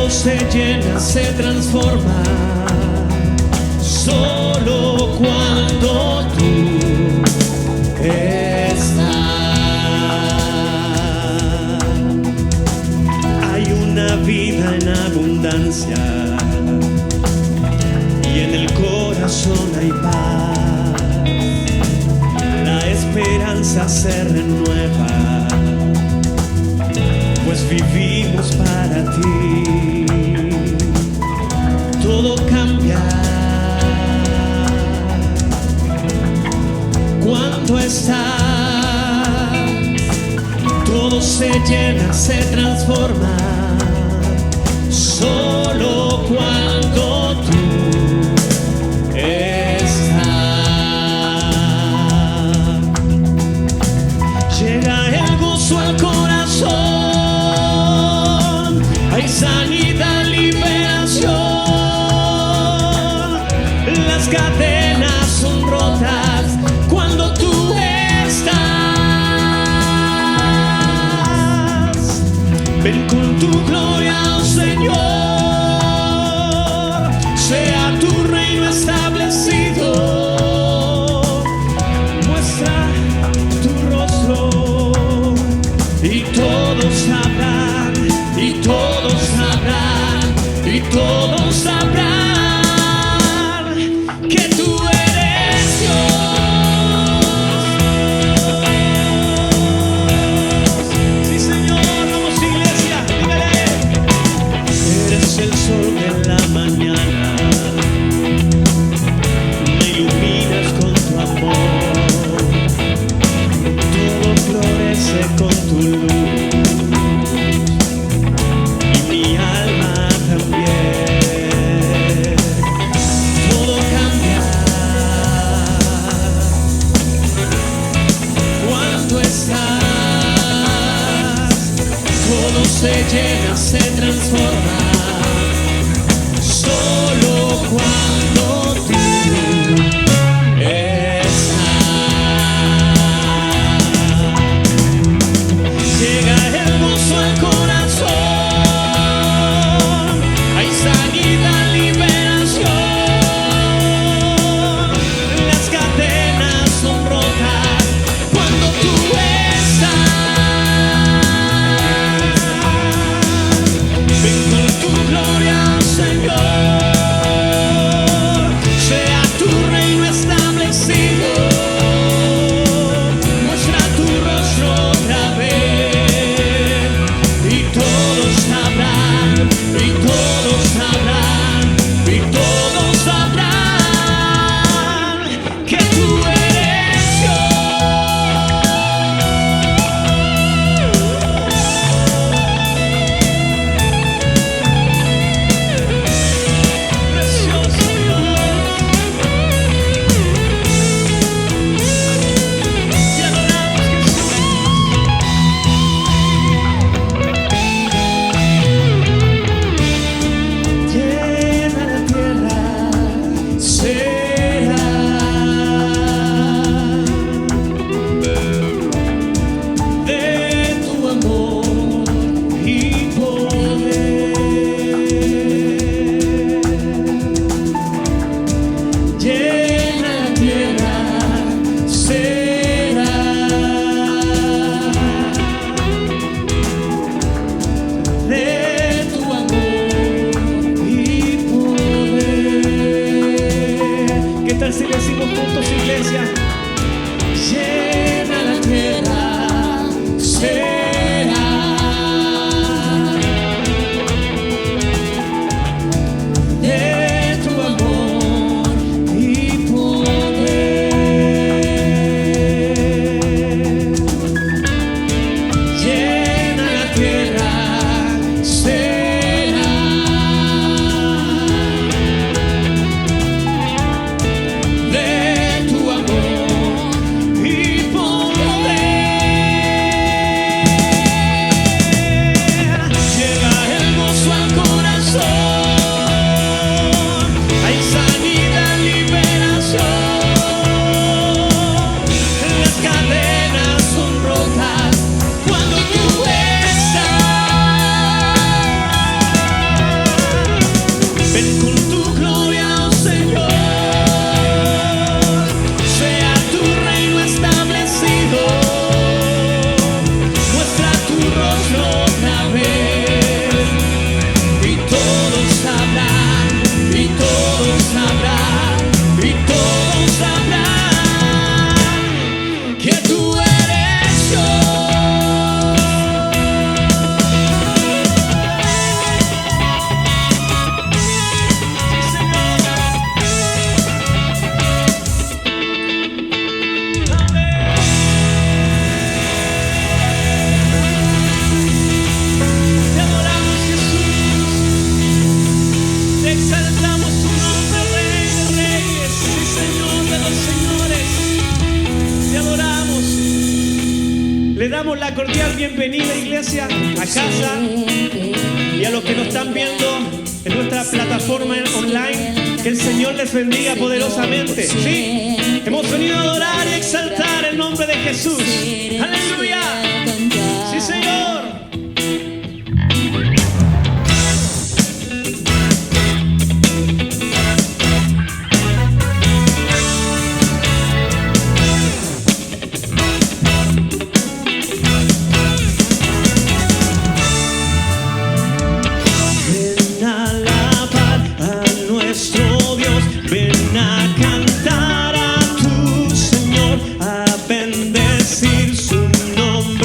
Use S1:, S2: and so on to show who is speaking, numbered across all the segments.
S1: se llena, se transforma, solo cuando tú estás. Hay una vida en abundancia y en el corazón hay paz. La esperanza se renueva, pues vivimos para ti. Todo cambia cuando estás. Todo se llena, se transforma, solo cuando tú estás. Llega el gozo al corazón, hay sanidad, liberación. Las cadenas son rotas cuando tú estás. Ven con tu gloria, oh Señor, sea tu reino establecido. Muestra tu rostro y todos sabrán, y todos sabrán, y todos sabrán que tú eres Dios. Sí, Señor, vamos iglesia, dígale. Eres el sol de la mañana, me iluminas con tu amor, todo florece con tu luz, y mi alma también. Todo cambia cuando estás. Todo se llena, se transforma, solo cuando tú estás. Llega el gozo al corazón, hay sanidad, liberación. Las cadenas son rotas cuando tú estás. Ven con tu gloria, Señor, una cordial bienvenida, iglesia, a casa y a los que nos están viendo en nuestra plataforma online. Que el Señor les bendiga poderosamente. Sí, hemos venido a adorar y exaltar el nombre de Jesús. ¡Aleluya! ¡Sí, Señor! Ven a cantar a tu Señor, a bendecir su nombre.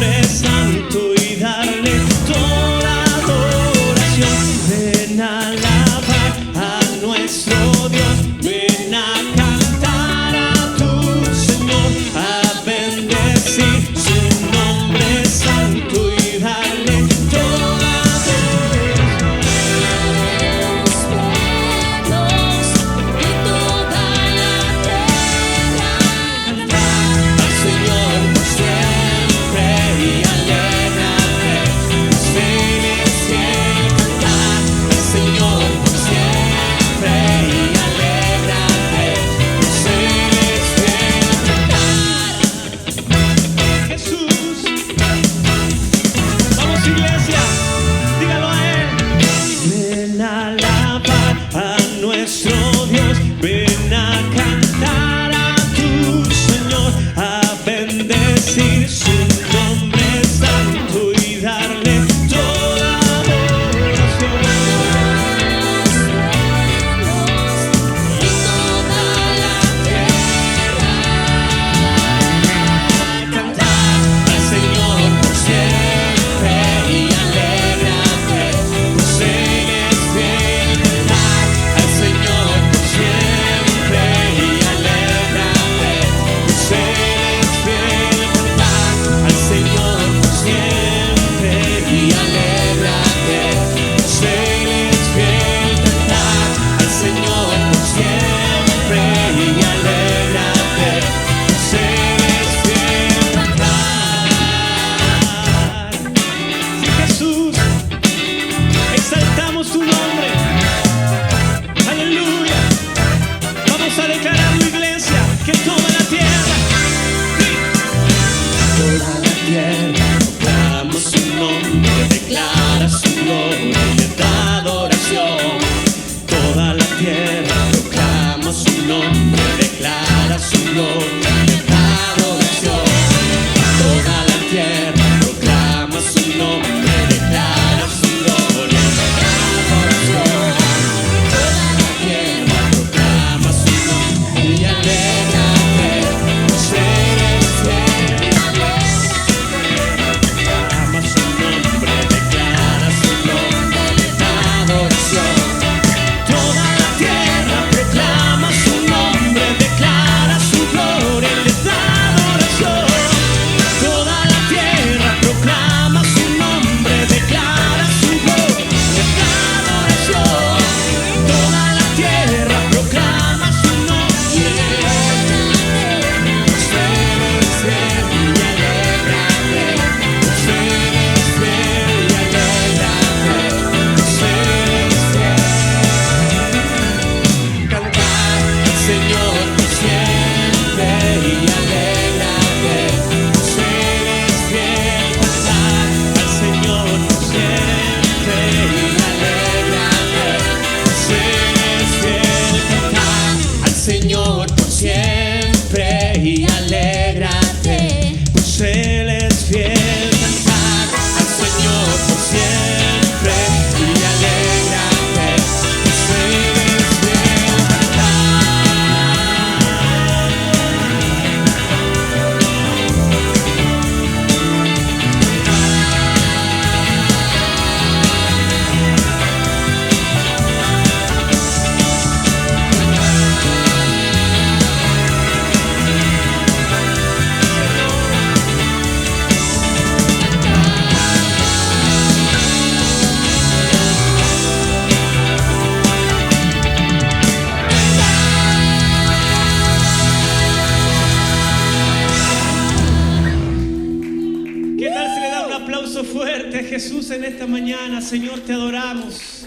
S1: en esta mañana, Señor, te adoramos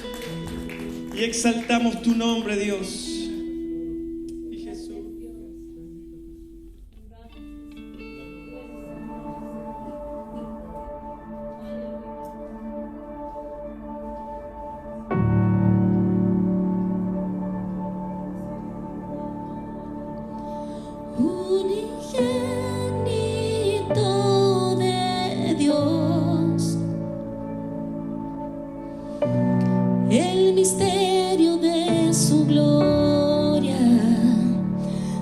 S1: y exaltamos tu nombre, Dios. Y Jesús.
S2: Unigénito de Dios, el misterio de su gloria,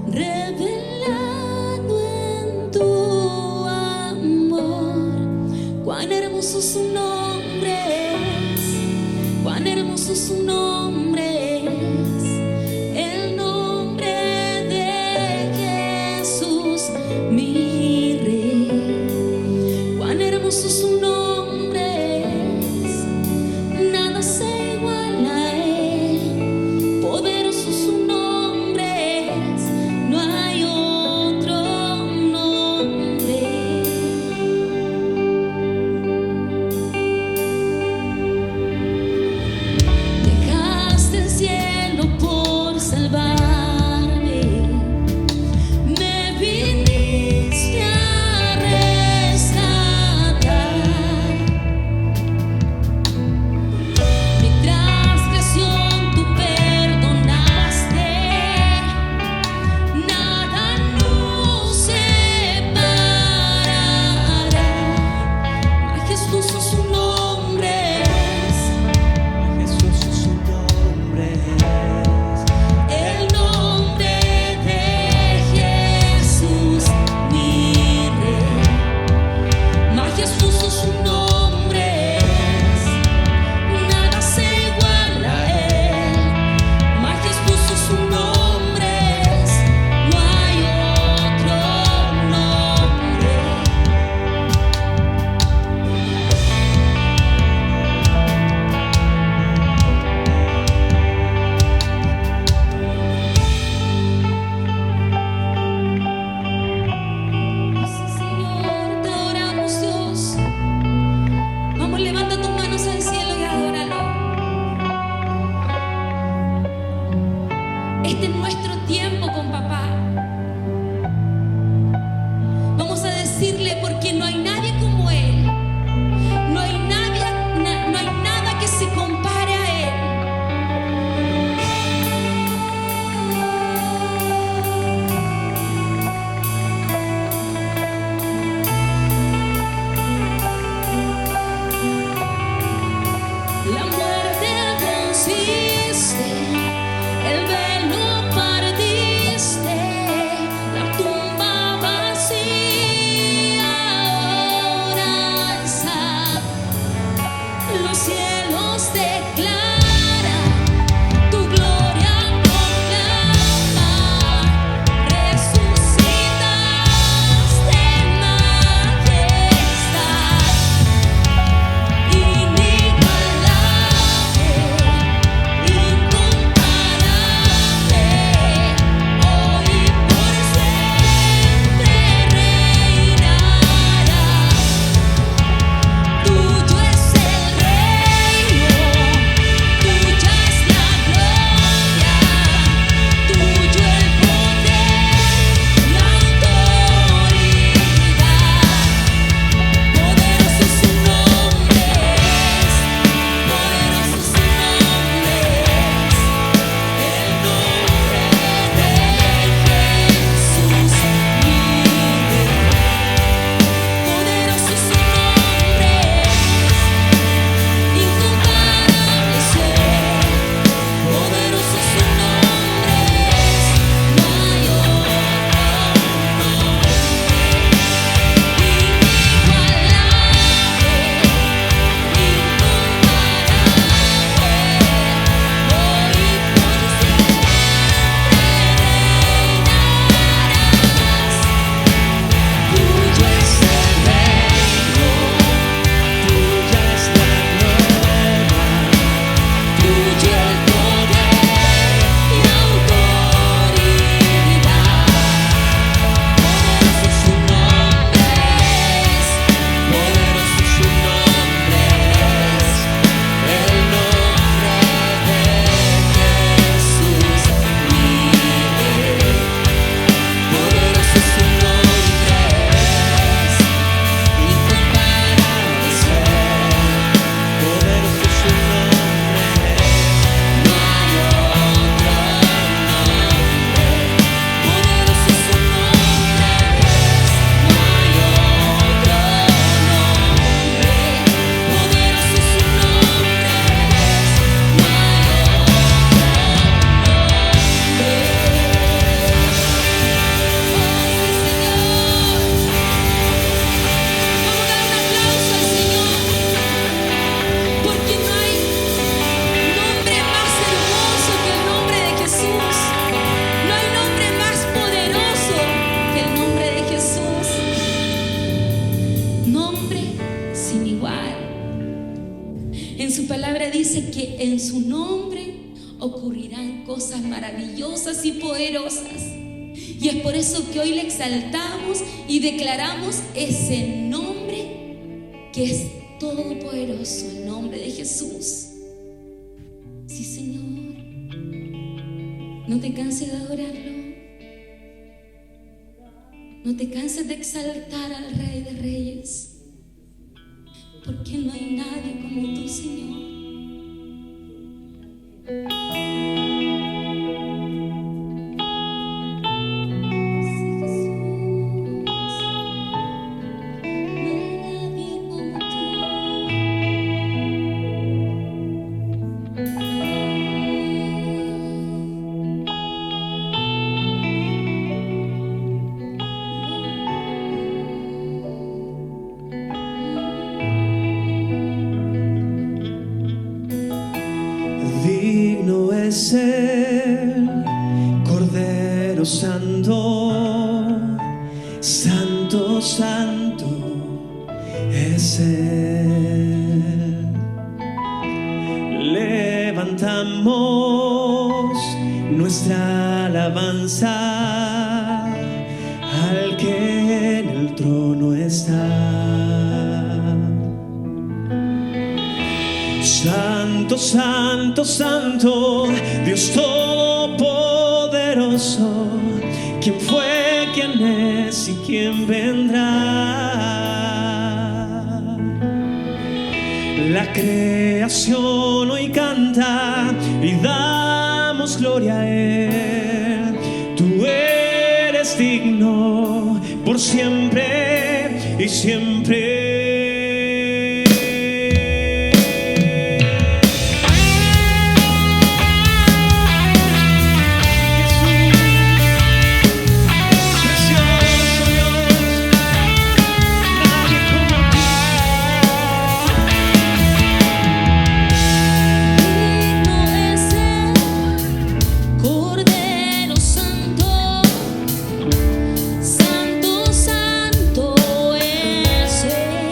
S2: revelado en tu amor. Cuán hermoso su nombre es, cuán hermoso su nombre es, el nombre de Jesús, mi Rey. Cuán hermoso su nombre es, nada se iguala a él. Poderoso su nombre es, no hay otro nombre. Dejaste el cielo por salvarme, me viniste a rescatar. Mi transgresión tú perdonaste, nada nos separará. Majestuoso su nombre es,
S1: Jesús, su nombre es.
S2: el nombre de Jesús, mi Rey. Majestuoso su nombre es, nada se iguala a él. Majestuoso su nombre es, no hay otro nombre. Sí, Señor, te adoramos, Dios. Vamos, levanta tus manos al cielo y adóralo. Este es nuestro tiempo con papá. Vamos a decirle, porque no hay nadie como él. No hay nadie, no hay nada que se compare a él. La muerte venciste, el velo partiste, la tumba vacía ahora está. Los cielos declaran, tu gloria proclama. Resucitaste en majestad, inigualable, incomparable, hoy y por siempre reinarás. Tuyo es el reino, dice que en su nombre ocurrirán cosas maravillosas y poderosas. Y es por eso que hoy le exaltamos y declaramos ese nombre que es todopoderoso, el nombre de Jesús. Sí, Señor. No te canses de adorarlo. No te canses de exaltar al Rey de Reyes, porque no hay nadie como tú, Señor.
S1: Digno es el Cordero Santo, Santo, Santo es Él. Levantamos nuestra alabanza al que en el trono está. Santo, Santo, Santo, Dios Todopoderoso, ¿quién fue, quién es y quién vendrá? La creación hoy canta y damos gloria a Él. Tú eres digno por siempre y siempre.
S2: Santo, Santo es Él.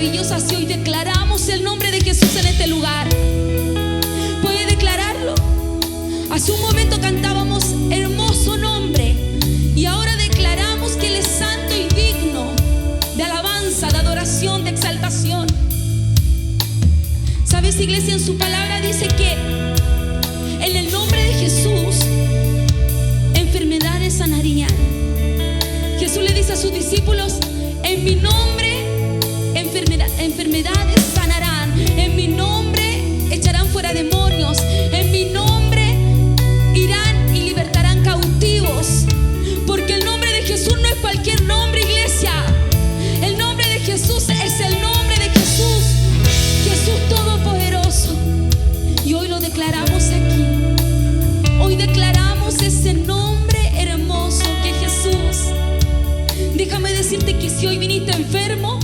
S2: maravillosas y hoy declaramos el nombre de Jesús en este lugar. ¿Puede declararlo? Hace un momento cantábamos hermoso nombre y ahora declaramos que Él es santo y digno de alabanza, de adoración, de exaltación. ¿Sabes, iglesia? En su palabra dice que en el nombre de Jesús enfermedades sanarían. Jesús le dice a sus discípulos: en mi nombre enfermedades sanarán, en mi nombre echarán fuera demonios, en mi nombre irán y libertarán cautivos. Porque el nombre de Jesús no es cualquier nombre, iglesia. El nombre de Jesús es el nombre de Jesús, Jesús Todopoderoso. Y hoy lo declaramos aquí. Hoy declaramos ese nombre hermoso que es Jesús. Déjame decirte que si hoy viniste enfermo,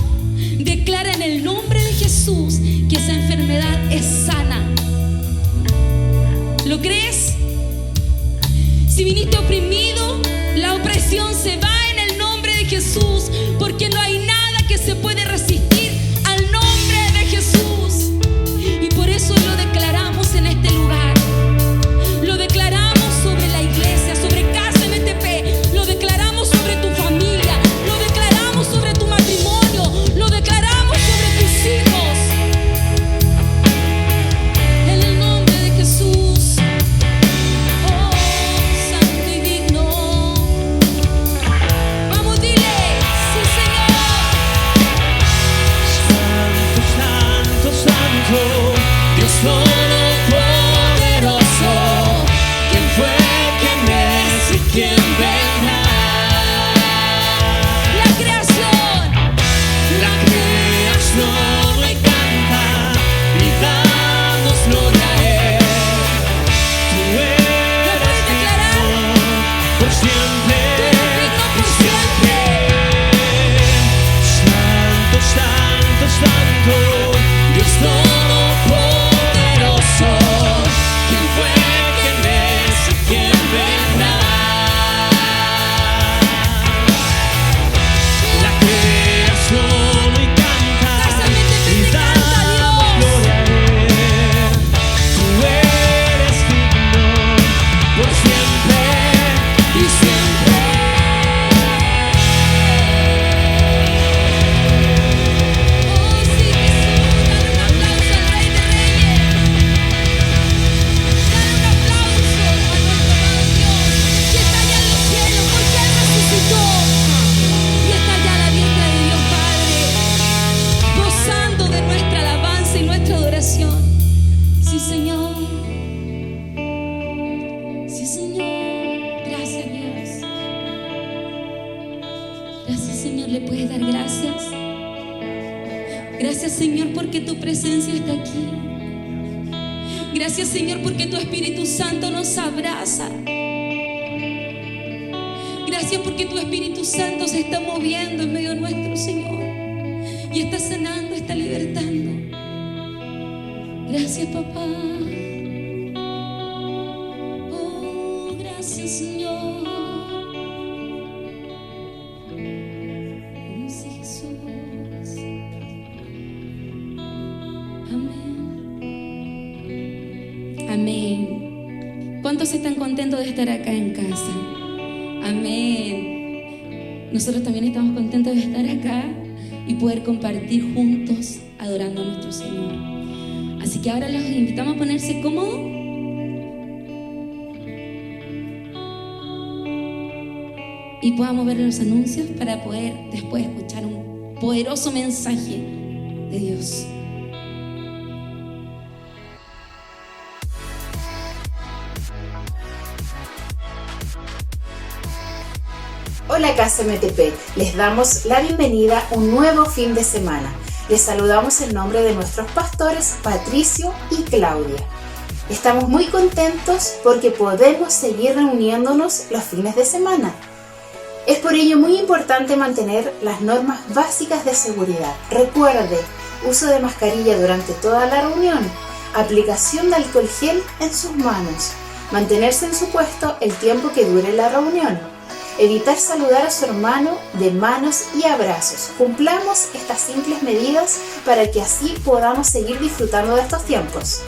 S2: declara en el nombre de Jesús que esa enfermedad es sana. ¿Lo crees? Si viniste oprimido, la opresión se va en el nombre de Jesús, porque no hay nada que se puede resistir al nombre de Jesús. Y por eso lo declaramos en este lugar. Lo declaramos sobre la iglesia, sobre Casa MTP. Lo declaramos sobre tu familia. Lo declaramos sobre tu matrimonio. Lo declaramos sobre tus hijos. En el nombre de Jesús. Oh, santo y digno. Vamos, dile: sí, Señor.
S1: Santo, santo, santo, Dios todopoderoso. ¿Quién fue, quién es y quién vendrá?
S2: La creación.
S1: La creación hoy canta y damos gloria a Él. Tú eres digno por siempre y siempre. Santo, santo, santo, Dios todopoderoso. ¿Quién fue, quién es y quién vendrá? La creación hoy canta y damos gloria a Él. Tú eres digno por siempre y siempre.
S2: Oh, sí, Jesús. Dale un aplauso al Rey de Reyes. Dale un aplauso a nuestro amado Dios, que está allá en los cielos, porque Él resucitó y está allá a la diestra de Dios Padre, gozando de nuestra alabanza y nuestra adoración. Sí, Señor. Sí, Señor. Gracias, Dios. Gracias, Señor. ¿Le puedes dar gracias? Gracias, Señor, porque tu presencia está aquí. Gracias, Señor, porque tu Espíritu Santo nos abraza. Gracias porque tu Espíritu Santo se está moviendo en medio nuestro, Señor, y está sanando, está libertando. Gracias, papá. Oh, gracias, Señor. Oh, sí, Jesús. Amén. Amén. ¿Cuántos están contentos de estar acá en casa? Amén. Nosotros también estamos contentos de estar acá y poder compartir juntos adorando a nuestro Señor. Así que ahora los invitamos a ponerse cómodos. Y podamos ver los anuncios para poder después escuchar un poderoso mensaje de Dios.
S3: Hola Casa MTP, les damos la bienvenida a un nuevo fin de semana. Les saludamos en nombre de nuestros pastores Patricio y Claudia. Estamos muy contentos porque podemos seguir reuniéndonos los fines de semana. Es por ello muy importante mantener las normas básicas de seguridad. Recuerde, uso de mascarilla durante toda la reunión, aplicación de alcohol gel en sus manos, mantenerse en su puesto el tiempo que dure la reunión. Evitar saludar a su hermano de manos y abrazos. Cumplamos estas simples medidas para que así podamos seguir disfrutando de estos tiempos.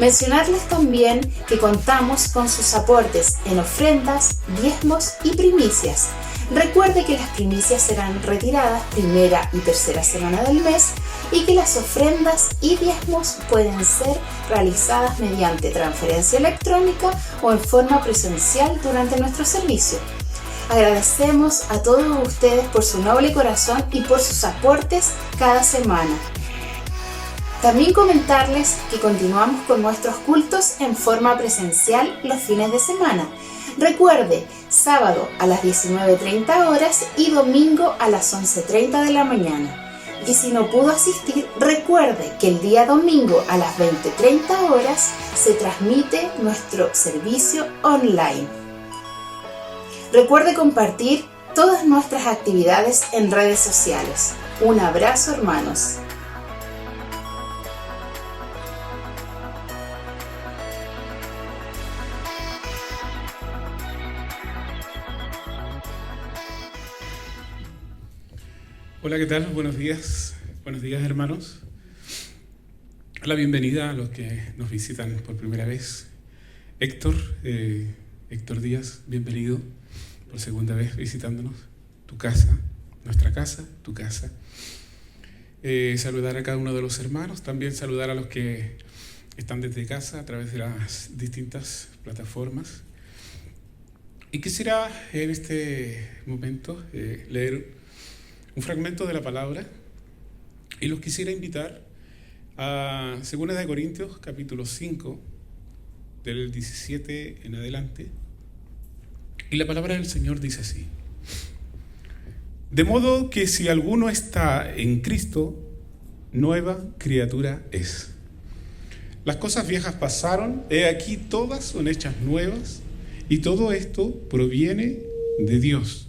S3: Mencionarles también que contamos con sus aportes en ofrendas, diezmos y primicias. Recuerde que las primicias serán retiradas primera y tercera semana del mes y que las ofrendas y diezmos pueden ser realizadas mediante transferencia electrónica o en forma presencial durante nuestro servicio. Agradecemos a todos ustedes por su noble corazón y por sus aportes cada semana. También comentarles que continuamos con nuestros cultos en forma presencial los fines de semana. Recuerde, sábado a las 19:30 horas y domingo a las 11:30 de la mañana. Y si no pudo asistir, recuerde que el día domingo a las 20:30 horas se transmite nuestro servicio online. Recuerde compartir todas nuestras actividades en redes sociales. Un abrazo, hermanos.
S4: Hola, ¿qué tal? Buenos días hermanos. La bienvenida a los que nos visitan por primera vez. Héctor Díaz, bienvenido por segunda vez visitándonos. Tu casa, nuestra casa, tu casa. Saludar a cada uno de los hermanos, también saludar a los que están desde casa a través de las distintas plataformas. Y quisiera en este momento leer un fragmento de la palabra y los quisiera invitar a 2 de Corintios capítulo 5 del 17 en adelante, y la palabra del Señor dice así: de modo que si alguno está en Cristo, nueva criatura es. Las cosas viejas pasaron, he aquí todas son hechas nuevas, y todo esto proviene de Dios,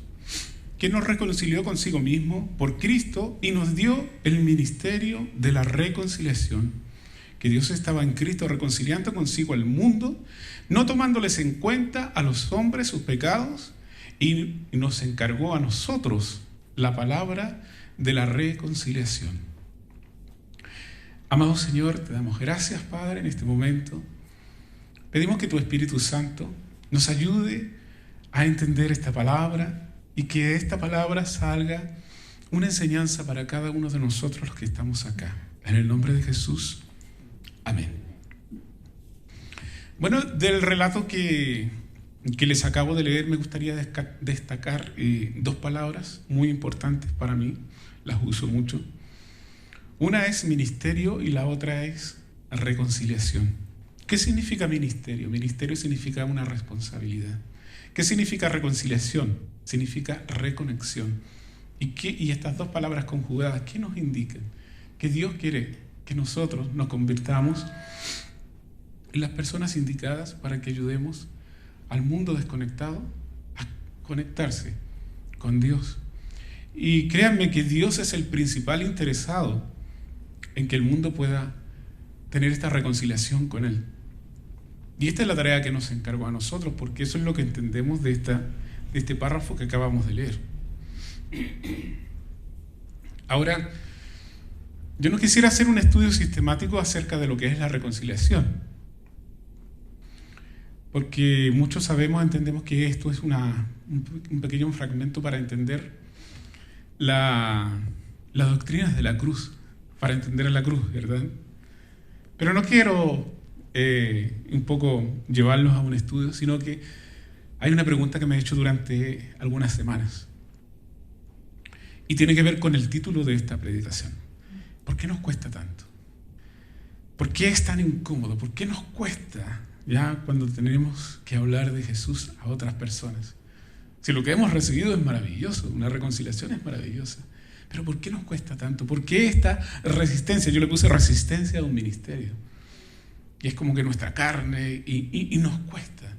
S4: quien nos reconcilió consigo mismo por Cristo y nos dio el ministerio de la reconciliación. Que Dios estaba en Cristo reconciliando consigo al mundo, no tomándoles en cuenta a los hombres sus pecados, y nos encargó a nosotros la palabra de la reconciliación. Amado Señor, te damos gracias, Padre, en este momento. Pedimos que tu Espíritu Santo nos ayude a entender esta palabra, y que esta palabra salga una enseñanza para cada uno de nosotros los que estamos acá. En el nombre de Jesús, amén. Bueno, del relato que les acabo de leer, me gustaría destacar dos palabras muy importantes para mí. Las uso mucho. Una es ministerio y la otra es reconciliación. ¿Qué significa ministerio? Ministerio significa una responsabilidad. ¿Qué significa reconciliación? Significa reconexión. Y estas dos palabras conjugadas, ¿qué nos indican? Que Dios quiere que nosotros nos convirtamos en las personas indicadas para que ayudemos al mundo desconectado a conectarse con Dios. Y créanme que Dios es el principal interesado en que el mundo pueda tener esta reconciliación con Él. Y esta es la tarea que nos encargó a nosotros, porque eso es lo que entendemos de este párrafo que acabamos de leer. Ahora, yo no quisiera hacer un estudio sistemático acerca de lo que es la reconciliación, porque muchos entendemos que esto es un pequeño fragmento para entender las doctrinas de la cruz, para entender la cruz, ¿verdad? Pero no quiero un poco llevarlos a un estudio, sino que hay una pregunta que me he hecho durante algunas semanas y tiene que ver con el título de esta predicación. ¿Por qué nos cuesta tanto? ¿Por qué es tan incómodo? ¿Por qué nos cuesta ya cuando tenemos que hablar de Jesús a otras personas? Si lo que hemos recibido es maravilloso, una reconciliación es maravillosa, pero ¿por qué nos cuesta tanto? ¿Por qué esta resistencia? Yo le puse resistencia a un ministerio. Y es como que nuestra carne y nos cuesta.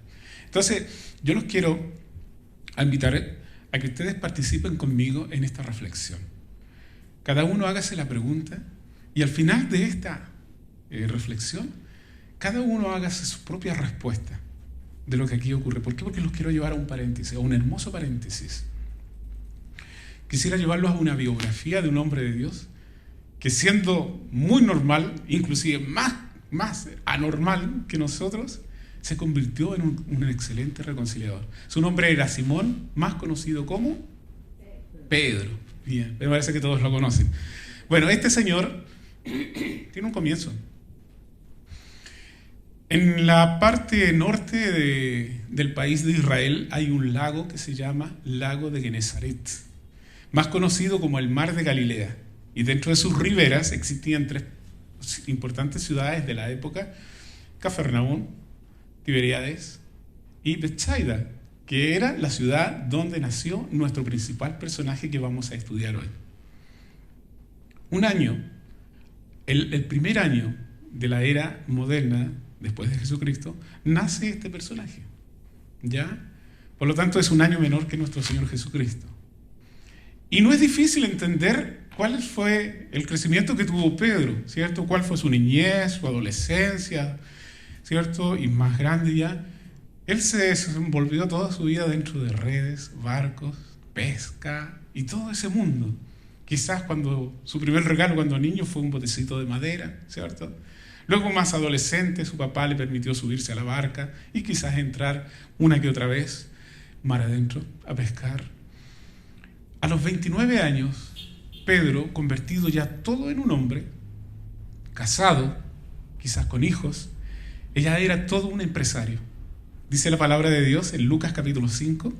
S4: Entonces, yo los quiero invitar a que ustedes participen conmigo en esta reflexión. Cada uno hágase la pregunta y al final de esta reflexión, cada uno hágase su propia respuesta. de lo que aquí ocurre. ¿Por qué? Porque los quiero llevar a un paréntesis, a un hermoso paréntesis. Quisiera llevarlos a una biografía de un hombre de Dios que, siendo muy normal, inclusive más anormal que nosotros, se convirtió en un excelente reconciliador. Su nombre era Simón, más conocido como Pedro. Bien, me parece que todos lo conocen. Bueno, este señor tiene un comienzo. En la parte norte del país de Israel hay un lago que se llama Lago de Genesaret, más conocido como el Mar de Galilea. Y dentro de sus riberas existían 3 importantes ciudades de la época: Cafarnaúm, Tiberíades y Betsaida, que era la ciudad donde nació nuestro principal personaje que vamos a estudiar hoy. Un año, el primer año de la era moderna, después de Jesucristo, nace este personaje, ¿ya? Por lo tanto, es un año menor que nuestro Señor Jesucristo. Y no es difícil entender cuál fue el crecimiento que tuvo Pedro, ¿cierto? Cuál fue su niñez, su adolescencia, ¿cierto? Y más grande ya. Él se desenvolvió toda su vida dentro de redes, barcos, pesca y todo ese mundo. Quizás su primer regalo cuando niño fue un botecito de madera, ¿cierto? Luego, más adolescente, su papá le permitió subirse a la barca y quizás entrar una que otra vez mar adentro a pescar. A los 29 años, Pedro, convertido ya todo en un hombre, casado, quizás con hijos, ella era todo un empresario. Dice la palabra de Dios en Lucas capítulo 5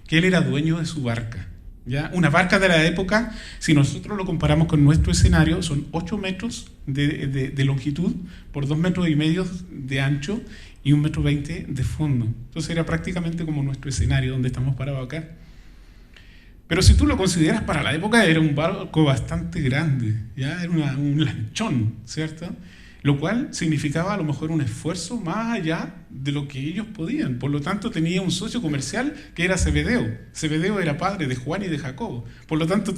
S4: que él era dueño de su barca. ¿Ya? Una barca de la época, si nosotros lo comparamos con nuestro escenario, son 8 metros de longitud por 2,5 metros de ancho y 1,20 metros de fondo. Entonces era prácticamente como nuestro escenario donde estamos parados acá. Pero si tú lo consideras para la época, era un barco bastante grande, ¿ya? Era un lanchón, ¿cierto? Lo cual significaba a lo mejor un esfuerzo más allá de lo que ellos podían. Por lo tanto, tenía un socio comercial que era Zebedeo. Zebedeo era padre de Juan y de Jacobo. Por lo tanto,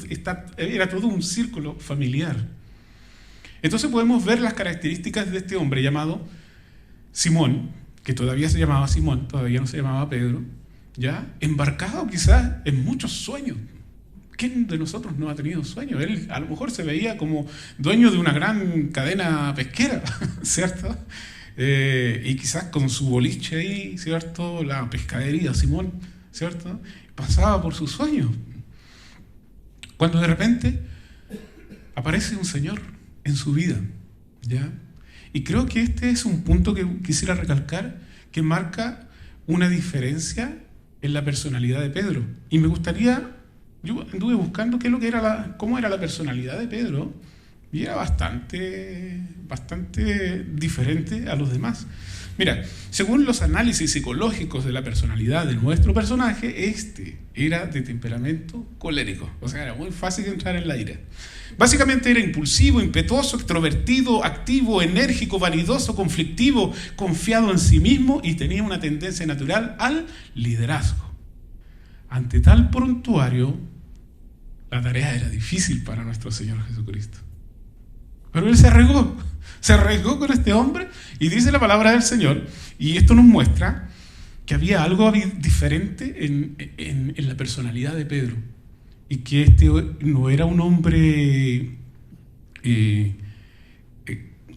S4: era todo un círculo familiar. Entonces podemos ver las características de este hombre llamado Simón, que todavía se llamaba Simón, todavía no se llamaba Pedro, ¿ya? Embarcado quizás en muchos sueños. ¿Quién de nosotros no ha tenido sueños? Él a lo mejor se veía como dueño de una gran cadena pesquera, ¿cierto? Y quizás con su boliche ahí, ¿cierto? La pescadería Simón, ¿cierto? Pasaba por sus sueños. Cuando de repente aparece un Señor en su vida, ¿ya? Y creo que este es un punto que quisiera recalcar, que marca una diferencia en la personalidad de Pedro. Y me gustaría... Yo anduve buscando cómo era la personalidad de Pedro, y era bastante diferente a los demás. Mira, según los análisis psicológicos de la personalidad de nuestro personaje, era de temperamento colérico, o sea, era muy fácil entrar en la ira. Básicamente era impulsivo, impetuoso, extrovertido, activo, enérgico, vanidoso, conflictivo, confiado en sí mismo y tenía una tendencia natural al liderazgo. Ante tal prontuario, la tarea era difícil para nuestro Señor Jesucristo. Pero Él se arriesgó con este hombre, y dice la palabra del Señor, y esto nos muestra que había algo diferente en la personalidad de Pedro, y que no era un hombre,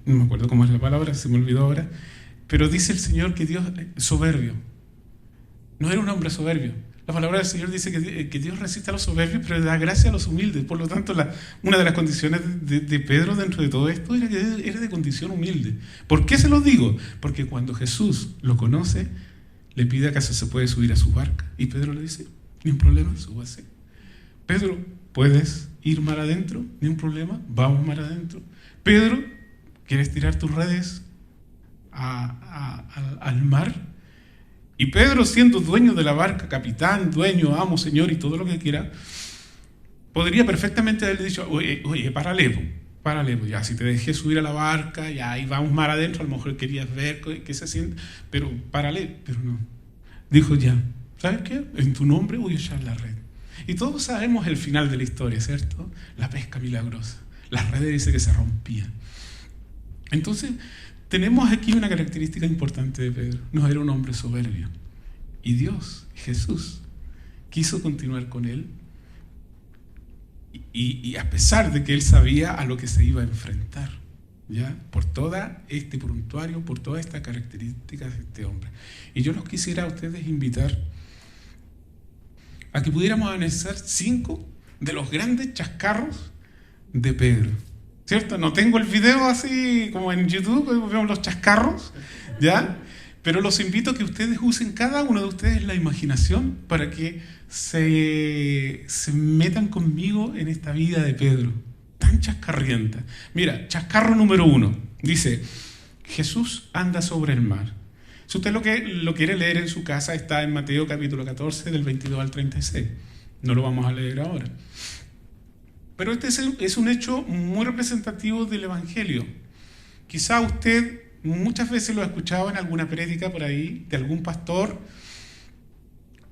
S4: no me acuerdo cómo es la palabra, se me olvidó ahora, pero dice el Señor que Dios soberbio, no era un hombre soberbio. La palabra del Señor dice que Dios resiste a los soberbios, pero da gracia a los humildes. Por lo tanto, una de las condiciones de Pedro dentro de todo esto era que era de condición humilde. ¿Por qué se lo digo? Porque cuando Jesús lo conoce, le pide acaso se puede subir a su barca. Y Pedro le dice, ni un problema, súbase. Pedro, ¿puedes ir mar adentro? Ni un problema, vamos mar adentro. Pedro, ¿quieres tirar tus redes al mar? Y Pedro, siendo dueño de la barca, capitán, dueño, amo, señor y todo lo que quiera, podría perfectamente haberle dicho, oye, párale, ya, si te dejé subir a la barca, ya, ahí vamos mar adentro, a lo mejor querías ver qué se siente, pero párale, pero no. Dijo ya, ¿sabes qué? En tu nombre voy a echar la red. Y todos sabemos el final de la historia, ¿cierto? La pesca milagrosa. Las redes dice que se rompían. Entonces, tenemos aquí una característica importante de Pedro. No era un hombre soberbio. Y Dios, Jesús, quiso continuar con él. Y a pesar de que él sabía a lo que se iba a enfrentar, ¿ya? Por todo este prontuario, por todas estas características de este hombre. Y yo los quisiera a ustedes invitar a que pudiéramos analizar 5 de los grandes chascarros de Pedro, ¿cierto? No tengo el video así como en YouTube, vemos los chascarros, ¿ya? Pero los invito a que ustedes usen cada uno de ustedes la imaginación para que se metan conmigo en esta vida de Pedro, tan chascarrienta. Mira, chascarro número 1, dice, Jesús anda sobre el mar. Si usted lo quiere leer en su casa, está en Mateo capítulo 14, del 22 al 36. No lo vamos a leer ahora. Pero este es un hecho muy representativo del Evangelio. Quizá usted muchas veces lo ha escuchado en alguna prédica por ahí, de algún pastor,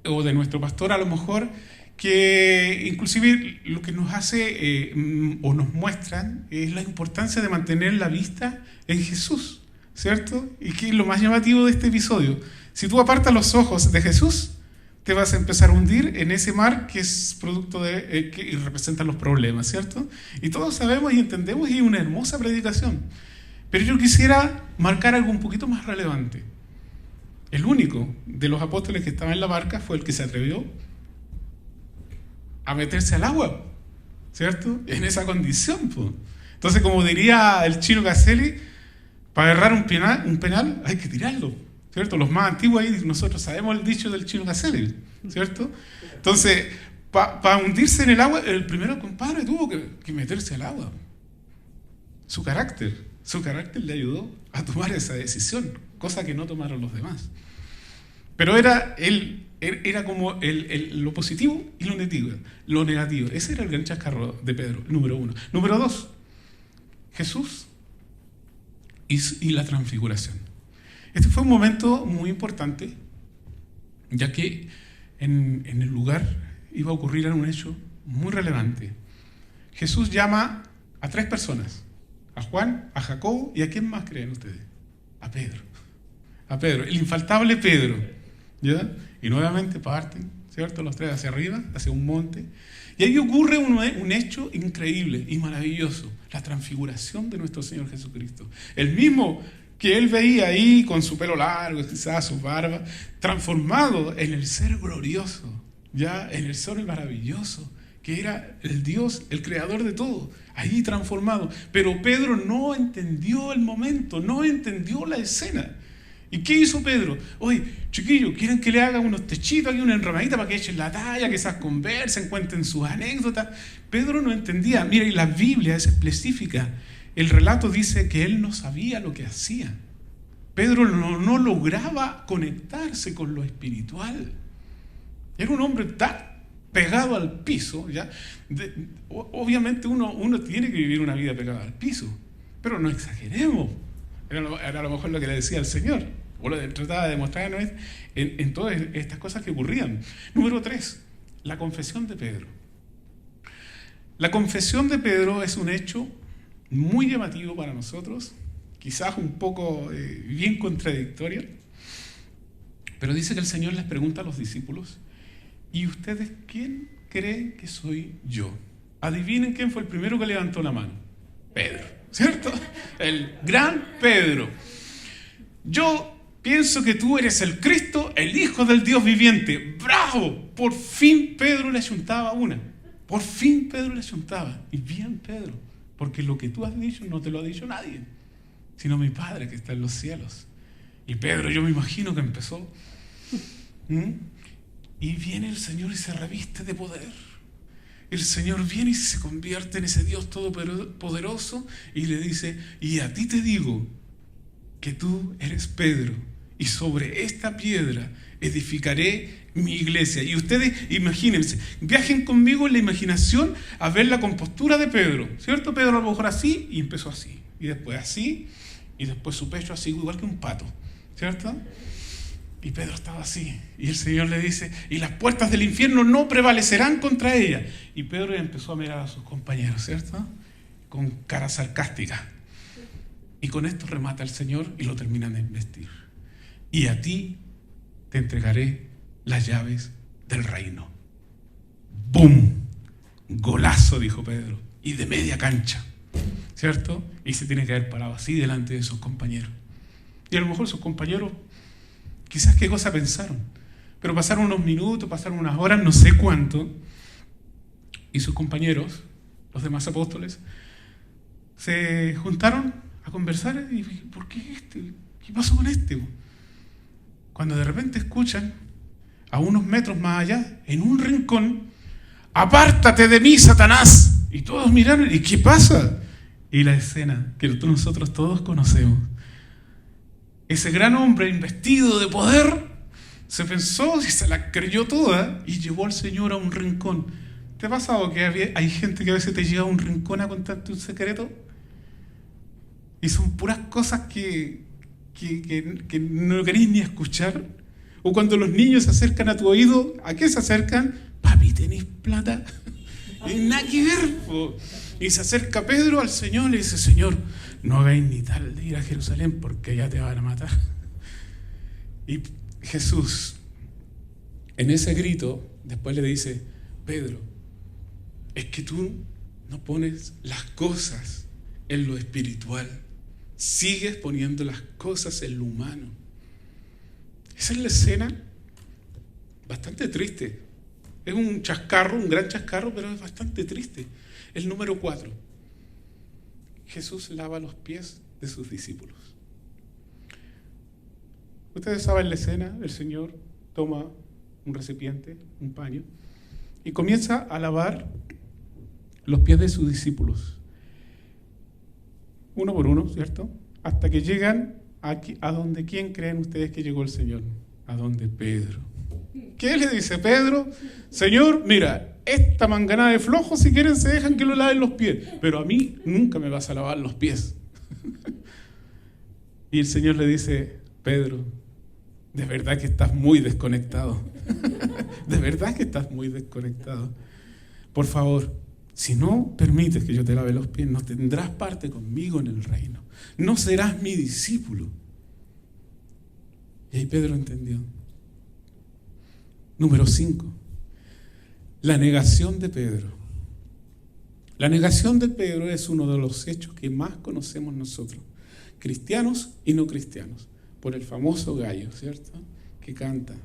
S4: o de nuestro pastor a lo mejor, que inclusive lo que nos hace o nos muestran es la importancia de mantener la vista en Jesús, ¿cierto? Y que es lo más llamativo de este episodio. Si tú apartas los ojos de Jesús, te vas a empezar a hundir en ese mar que es producto de que representa los problemas, ¿cierto? Y todos sabemos y entendemos, y es una hermosa predicación. Pero yo quisiera marcar algo un poquito más relevante. El único de los apóstoles que estaba en la barca fue el que se atrevió a meterse al agua, ¿cierto? En esa condición, pues. Entonces, como diría el Chino Caselli, para agarrar un penal hay que tirarlo, ¿cierto? Los más antiguos ahí, nosotros sabemos el dicho del Chino Caselli, ¿cierto? Entonces, para hundirse en el agua, el primero compadre tuvo que meterse al agua. Su carácter le ayudó a tomar esa decisión, cosa que no tomaron los demás. Pero era como lo positivo y lo negativo. Ese era el gran chascarro de Pedro, número 1. Número 2, Jesús y la transfiguración. Este fue un momento muy importante, ya que en el lugar iba a ocurrir un hecho muy relevante. Jesús llama a 3 personas, a Juan, a Jacobo, ¿y a quién más creen ustedes? A Pedro, el infaltable Pedro, ¿ya? Y nuevamente parten, ¿cierto? Los 3 hacia arriba, hacia un monte, y ahí ocurre un hecho increíble y maravilloso, la transfiguración de nuestro Señor Jesucristo. El mismo que él veía ahí con su pelo largo, quizás su barba, transformado en el ser glorioso, ya en el ser maravilloso, que era el Dios, el creador de todo, ahí transformado. Pero Pedro no entendió el momento, no entendió la escena. ¿Y qué hizo Pedro? Oye, chiquillos, ¿quieren que le haga unos techitos aquí, una enramadita para que echen la talla, que esas conversen, cuenten sus anécdotas? Pedro no entendía. Mira, y la Biblia es específica. El relato dice que él no sabía lo que hacía. Pedro no lograba conectarse con lo espiritual. Era un hombre tan pegado al piso, ¿ya? Obviamente uno tiene que vivir una vida pegada al piso, pero no exageremos. Era a lo mejor lo que le decía el Señor, o lo que trataba de demostrarnos en todas estas cosas que ocurrían. Número 3, la confesión de Pedro. La confesión de Pedro es un hecho muy llamativo para nosotros, quizás un poco bien contradictorio, pero dice que el Señor les pregunta a los discípulos: ¿y ustedes quién creen que soy yo? Adivinen quién fue el primero que levantó la mano. Pedro, ¿cierto? El gran Pedro. Yo pienso que tú eres el Cristo, el Hijo del Dios viviente. ¡Bravo! Por fin Pedro le achuntaba una. Por fin Pedro le achuntaba. Y bien, Pedro, porque lo que tú has dicho no te lo ha dicho nadie, sino mi Padre que está en los cielos. Y Pedro, yo me imagino que empezó. Y viene el Señor y se reviste de poder. El Señor viene y se convierte en ese Dios todopoderoso y le dice: y a ti te digo que tú eres Pedro, y sobre esta piedra edificaré mi iglesia. Y ustedes imagínense, viajen conmigo en la imaginación a ver la compostura de Pedro, ¿cierto? Pedro a lo mejor así, y empezó así, y después así, y después su pecho así, igual que un pato, ¿cierto? Y Pedro estaba así, y el Señor le dice: y las puertas del infierno no prevalecerán contra ella. Y Pedro empezó a mirar a sus compañeros, ¿cierto? Con cara sarcástica. Y con esto remata el Señor y lo terminan de investir. Y a ti te entregaré las llaves del reino. ¡Bum! Golazo, dijo Pedro. Y de media cancha, ¿cierto? Y se tiene que haber parado así delante de sus compañeros. Y a lo mejor sus compañeros, quizás qué cosa pensaron. Pero pasaron unos minutos, pasaron unas horas, no sé cuánto. Y sus compañeros, los demás apóstoles, se juntaron a conversar y ¿por qué este? ¿Qué pasó con este? Cuando de repente escuchan a unos metros más allá, en un rincón, ¡apártate de mí, Satanás! Y todos miraron, ¿y qué pasa? Y la escena que nosotros todos conocemos. Ese gran hombre investido de poder se pensó y se la creyó toda y llevó al Señor a un rincón. ¿Te ha pasado que hay gente que a veces te lleva a un rincón a contarte un secreto? Y son puras cosas que no queréis ni escuchar. O cuando los niños se acercan a tu oído, ¿a qué se acercan? Papi, ¿tenés plata? Y nada que ver, po. Y se acerca Pedro al Señor y le dice, Señor, no hagáis ni tal de ir a Jerusalén porque allá te van a matar. Y Jesús, en ese grito, después le dice, Pedro, es que tú no pones las cosas en lo espiritual, sigues poniendo las cosas en lo humano. Esa es la escena bastante triste. Es un chascarro, un gran chascarro, pero es bastante triste. El número 4. Jesús lava los pies de sus discípulos. Ustedes saben la escena, el Señor toma un recipiente, un paño, y comienza a lavar los pies de sus discípulos. Uno por uno, ¿cierto? Hasta que llegan a donde, ¿quién creen ustedes que llegó el Señor? A donde Pedro. ¿Qué le dice Pedro? Señor, mira, esta manganada de flojos, si quieren se dejan que lo laven los pies, pero a mí nunca me vas a lavar los pies. Y el Señor le dice, Pedro, de verdad que estás muy desconectado. De verdad que estás muy desconectado. Por favor, si no permites que yo te lave los pies, no tendrás parte conmigo en el reino. No serás mi discípulo. Y ahí Pedro entendió. Número 5. La negación de Pedro. La negación de Pedro es uno de los hechos que más conocemos nosotros, cristianos y no cristianos, por el famoso gallo, ¿cierto? Que canta.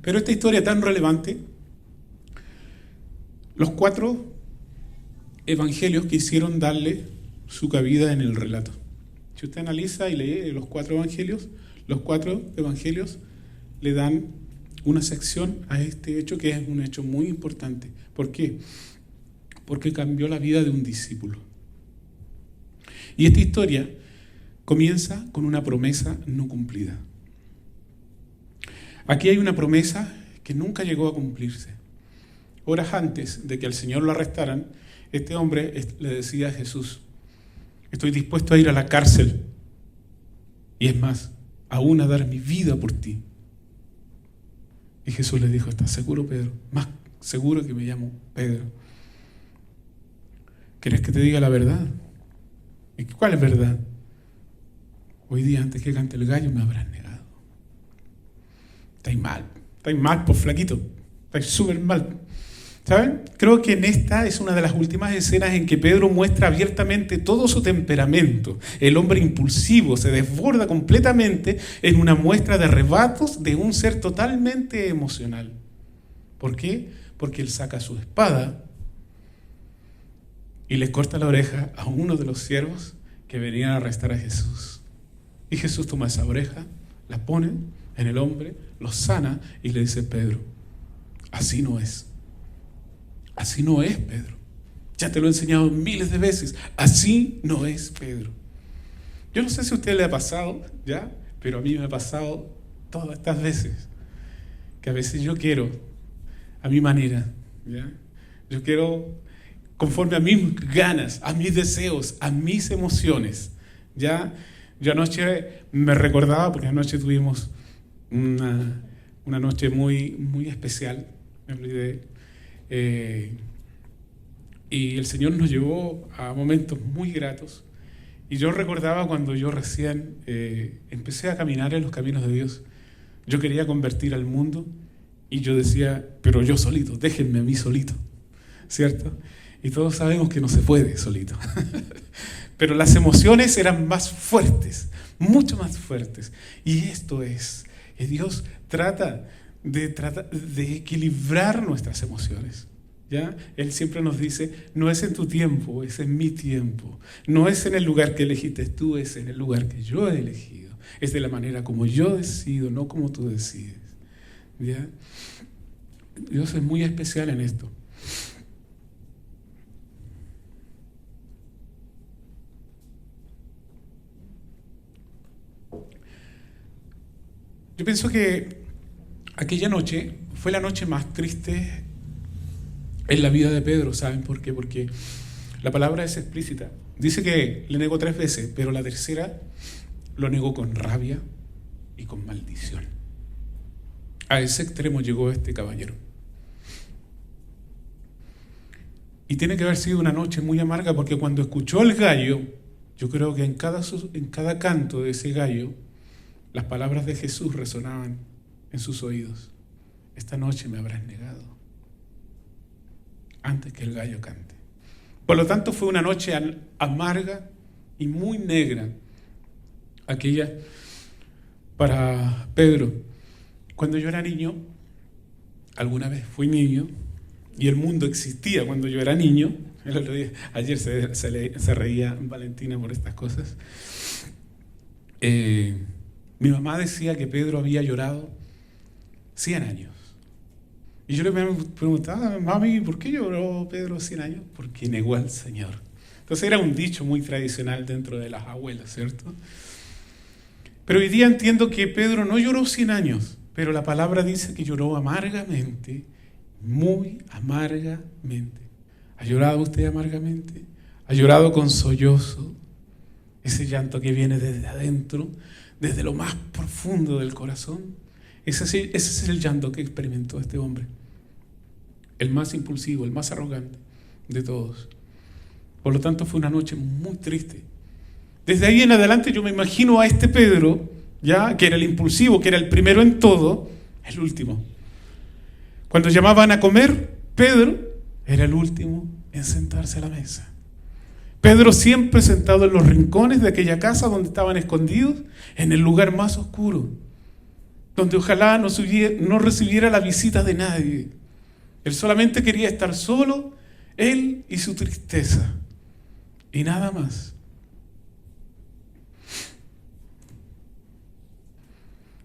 S4: Pero esta historia tan relevante, los 4 evangelios quisieron darle su cabida en el relato. Si usted analiza y lee los 4 evangelios le dan una sección a este hecho que es un hecho muy importante. ¿Por qué? Porque cambió la vida de un discípulo. Y esta historia comienza con una promesa no cumplida. Aquí hay una promesa que nunca llegó a cumplirse. Horas antes de que al Señor lo arrestaran, este hombre le decía a Jesús, estoy dispuesto a ir a la cárcel y es más, aún a dar mi vida por ti. Y Jesús le dijo, ¿estás seguro, Pedro? Más seguro que me llamo Pedro. ¿Querés que te diga la verdad? ¿Y cuál es verdad? Hoy día, antes que cante el gallo, me habrás negado. Estáis mal, por flaquito. Estáis súper mal. ¿Saben? Creo que en esta es una de las últimas escenas en que Pedro muestra abiertamente todo su temperamento. El hombre impulsivo se desborda completamente en una muestra de arrebatos de un ser totalmente emocional. ¿Por qué? Porque él saca su espada y le corta la oreja a uno de los siervos que venían a arrestar a Jesús. Y Jesús toma esa oreja, la pone en el hombre, lo sana y le dice, Pedro, así no es. Así no es, Pedro. Ya te lo he enseñado miles de veces. Así no es, Pedro. Yo no sé si a usted le ha pasado, ¿ya? Pero a mí me ha pasado todas estas veces. Que a veces yo quiero, a mi manera, ¿ya? Yo quiero conforme a mis ganas, a mis deseos, a mis emociones, ¿ya? Yo anoche me recordaba, porque anoche tuvimos una noche muy, muy especial. Me olvidé. Y el Señor nos llevó a momentos muy gratos. Y yo recordaba cuando yo recién empecé a caminar en los caminos de Dios. Yo quería convertir al mundo y yo decía, pero yo solito, déjenme a mí solito, ¿cierto? Y todos sabemos que no se puede solito. Pero las emociones eran más fuertes, mucho más fuertes. Y esto es que Dios trata de equilibrar nuestras emociones. ¿Ya? Él siempre nos dice, no es en tu tiempo, es en mi tiempo. No es en el lugar que elegiste tú, es en el lugar que yo he elegido. Es de la manera como yo decido, no como tú decides. ¿Ya? Dios es muy especial en esto. Yo pienso que aquella noche fue la noche más triste en la vida de Pedro. ¿Saben por qué? Porque la palabra es explícita. Dice que le negó 3 veces, pero la tercera lo negó con rabia y con maldición. A ese extremo llegó este caballero. Y tiene que haber sido una noche muy amarga, porque cuando escuchó el gallo, yo creo que en cada canto de ese gallo, las palabras de Jesús resonaban en sus oídos. Esta noche me habrás negado antes que el gallo cante. Por lo tanto, fue una noche amarga y muy negra aquella para Pedro. Cuando yo era niño, alguna vez fui niño, y el mundo existía cuando yo era niño. El otro día, ayer se reía Valentina por estas cosas. Mi mamá decía que Pedro había llorado 100 años. Y yo le preguntaba, mami, ¿por qué lloró Pedro 100 años? Porque negó al Señor. Entonces era un dicho muy tradicional dentro de las abuelas, ¿cierto? Pero hoy día entiendo que Pedro no lloró 100 años, pero la palabra dice que lloró amargamente, muy amargamente. ¿Ha llorado usted amargamente? ¿Ha llorado con sollozo? Ese llanto que viene desde adentro, desde lo más profundo del corazón. Ese es el llanto que experimentó este hombre. El más impulsivo, el más arrogante de todos. Por lo tanto, fue una noche muy triste. Desde ahí en adelante yo me imagino a este Pedro, ya que era el impulsivo, que era el primero en todo, el último. Cuando llamaban a comer, Pedro era el último en sentarse a la mesa. Pedro siempre sentado en los rincones de aquella casa donde estaban escondidos, en el lugar más oscuro, donde ojalá no recibiera la visita de nadie. Él solamente quería estar solo, él y su tristeza, y nada más.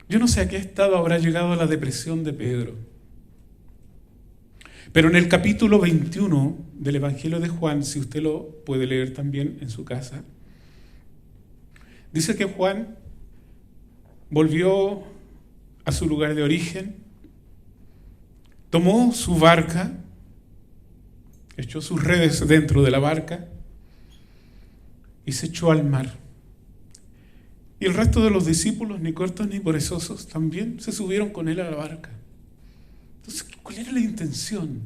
S4: Yo no sé a qué estado habrá llegado la depresión de Pedro, pero en el capítulo 21 del Evangelio de Juan, si usted lo puede leer también en su casa, dice que Juan volvió a su lugar de origen, tomó su barca, echó sus redes dentro de la barca y se echó al mar. Y el resto de los discípulos, ni cortos ni perezosos, también se subieron con él a la barca. Entonces, ¿cuál era la intención